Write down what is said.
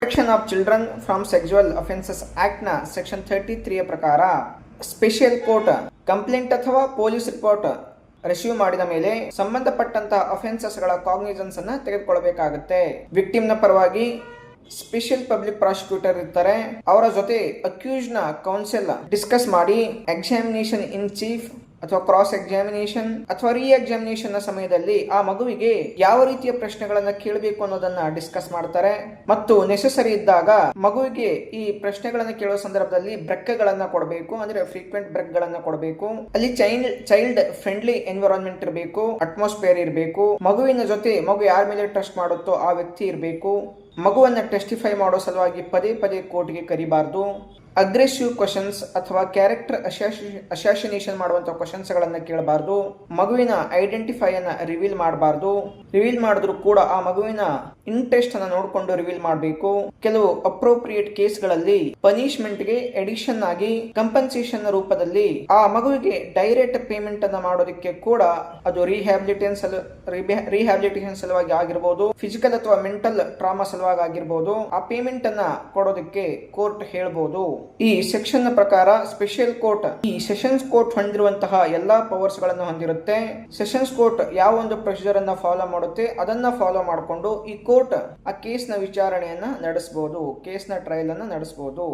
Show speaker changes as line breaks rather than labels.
Protection of children from sexual offences act ನ section 33 ಪ್ರಕಾರ special court complaint ಅಥವಾ police report receive ಮಾಡಿದ ಮೇಲೆ ಸಂಬಂಧಪಟ್ಟಂತಹ ಅಫೆನ್ಸಸ್ ಗಳ ಕಾಗ್ನಿಜನ್ಸ್ ಅನ್ನ ತೆಗೆದುಕೊಳ್ಳಬೇಕಾಗುತ್ತೆ. ವಿಕ್ಟಿಮ್ ನ ಪರವಾಗಿ ಸ್ಪೆಷಲ್ ಪಬ್ಲಿಕ್ ಪ್ರಾಸಿಕ್ಯೂಟರ್ ಇರ್ತಾರೆ. ಅವರ ಜೊತೆ ಅಕ್ಯೂಸ್ ನ ಕೌನ್ಸಿಲ್ ಡಿಸ್ಕಸ್ ಮಾಡಿ ಎಕ್ಸಾಮಿನೇಷನ್ ಇನ್ ಚೀಫ್ ಅಥವಾ ಕ್ರಾಸ್ ಎಕ್ಸಾಮಿನೇಷನ್ ಅಥವಾ ರೀ ಎಕ್ಸಾಮಿನೇಷನ್ ನ ಸಮಯದಲ್ಲಿ ಆ ಮಗುವಿಗೆ ಯಾವ ರೀತಿಯ ಪ್ರಶ್ನೆಗಳನ್ನ ಕೇಳಬೇಕು ಅನ್ನೋದನ್ನ ಡಿಸ್ಕಸ್ ಮಾಡ್ತಾರೆ. ಮತ್ತು ನೆಸೆಸರಿ ಇದ್ದಾಗ ಮಗುವಿಗೆ ಈ ಪ್ರಶ್ನೆಗಳನ್ನ ಕೇಳುವ ಸಂದರ್ಭದಲ್ಲಿ ಬ್ರೇಕ್ ಗಳನ್ನ ಕೊಡಬೇಕು, ಅಂದ್ರೆ ಫ್ರೀಕ್ವೆಂಟ್ ಬ್ರೇಕ್ ಗಳನ್ನ ಕೊಡಬೇಕು. ಅಲ್ಲಿ ಚೈಲ್ಡ್ ಫ್ರೆಂಡ್ಲಿ ಎನ್ವಿರಾನ್ಮೆಂಟ್ ಇರಬೇಕು, ಅಟ್ಮಾಸ್ಫಿಯರ್ ಇರಬೇಕು. ಮಗುವಿನ ಜೊತೆ ಮಗು ಯಾರ ಮೇಲೆ ಟ್ರಸ್ಟ್ ಮಾಡುತ್ತೋ ಆ ವ್ಯಕ್ತಿ ಇರಬೇಕು. ಮಗುವನ್ನ ಟೆಸ್ಟಿಫೈ ಮಾಡೋ ಸಲುವಾಗಿ ಪದೇ ಪದೇ ಕೋರ್ಟ್ಗೆ ಕರಿಬಾರ್ದು. ಅಗ್ರೆಸಿವ್ ಕ್ವಶನ್ಸ್ ಅಥವಾ ಕ್ಯಾರೆಕ್ಟರ್ ಅಸಾಸಿನೇಷನ್ ಮಾಡುವಂತ ಕ್ವಶನ್ಸ್ ಗಳನ್ನ ಕೇಳಬಾರ್ದು. ಮಗುವಿನ ಐಡೆಂಟಿಫೈ ಅನ್ನ ರಿವೀಲ್ ಮಾಡಬಾರ್ದು. ರಿವೀಲ್ ಮಾಡಿದ್ರು ಕೂಡ ಆ ಮಗುವಿನ ಇಂಟ್ರೆಸ್ಟ್ ಅನ್ನ ನೋಡಿಕೊಂಡು ರಿವೀಲ್ ಮಾಡಬೇಕು. ಕೆಲವು ಅಪ್ರೋಪ್ರಿಯೇಟ್ ಕೇಸ್ಗಳಲ್ಲಿ ಪನಿಷ್ಮೆಂಟ್ ಗೆ ಎಡಿಷನ್ ಆಗಿ ಕಂಪನ್ಸೇಷನ್ ರೂಪದಲ್ಲಿ ಆ ಮಗುವಿಗೆ ಡೈರೆಕ್ಟ್ ಪೇಮೆಂಟ್ ಅನ್ನ ಮಾಡೋದಕ್ಕೆ ಕೂಡ ಅದು ರಿಹ್ಯಾಬಿಲಿಟೇಷನ್ ಸಲುವಾಗಿ ಆಗಿರಬಹುದು, ಫಿಸಿಕಲ್ ಅಥವಾ ಮೆಂಟಲ್ ಟ್ರಾಮಾ ಸಲುವಾಗಿ ಆಗಿರಬಹುದು. ಆ ಪೇಮೆಂಟ್ ಅನ್ನ ಕೊಡೋದಕ್ಕೆ ಕೋರ್ಟ್ ಹೇಳ್ಬಹುದು. ಈ ಸೆಕ್ಷನ್ ನ ಪ್ರಕಾರ ಸ್ಪೆಷಲ್ ಕೋರ್ಟ್ ಈ ಸೆಷನ್ಸ್ ಕೋರ್ಟ್ ಹೊಂದಿರುವಂತಹ ಎಲ್ಲಾ ಪವರ್ಸ್ ಗಳನ್ನು ಹೊಂದಿರುತ್ತೆ. ಸೆಷನ್ಸ್ ಕೋರ್ಟ್ ಯಾವ ಒಂದು ಪ್ರೊಸೀಜರ್ ಅನ್ನ ಫಾಲೋ ಮಾಡುತ್ತೆ ಅದನ್ನ ಫಾಲೋ ಮಾಡಿಕೊಂಡು ಈ ಕೋರ್ಟ್ ಆ ಕೇಸ್ ನ ವಿಚಾರಣೆಯನ್ನ ನಡೆಸಬಹುದು, ಕೇಸ್ ನ ಟ್ರಯಲ್ ಅನ್ನ ನಡೆಸಬಹುದು.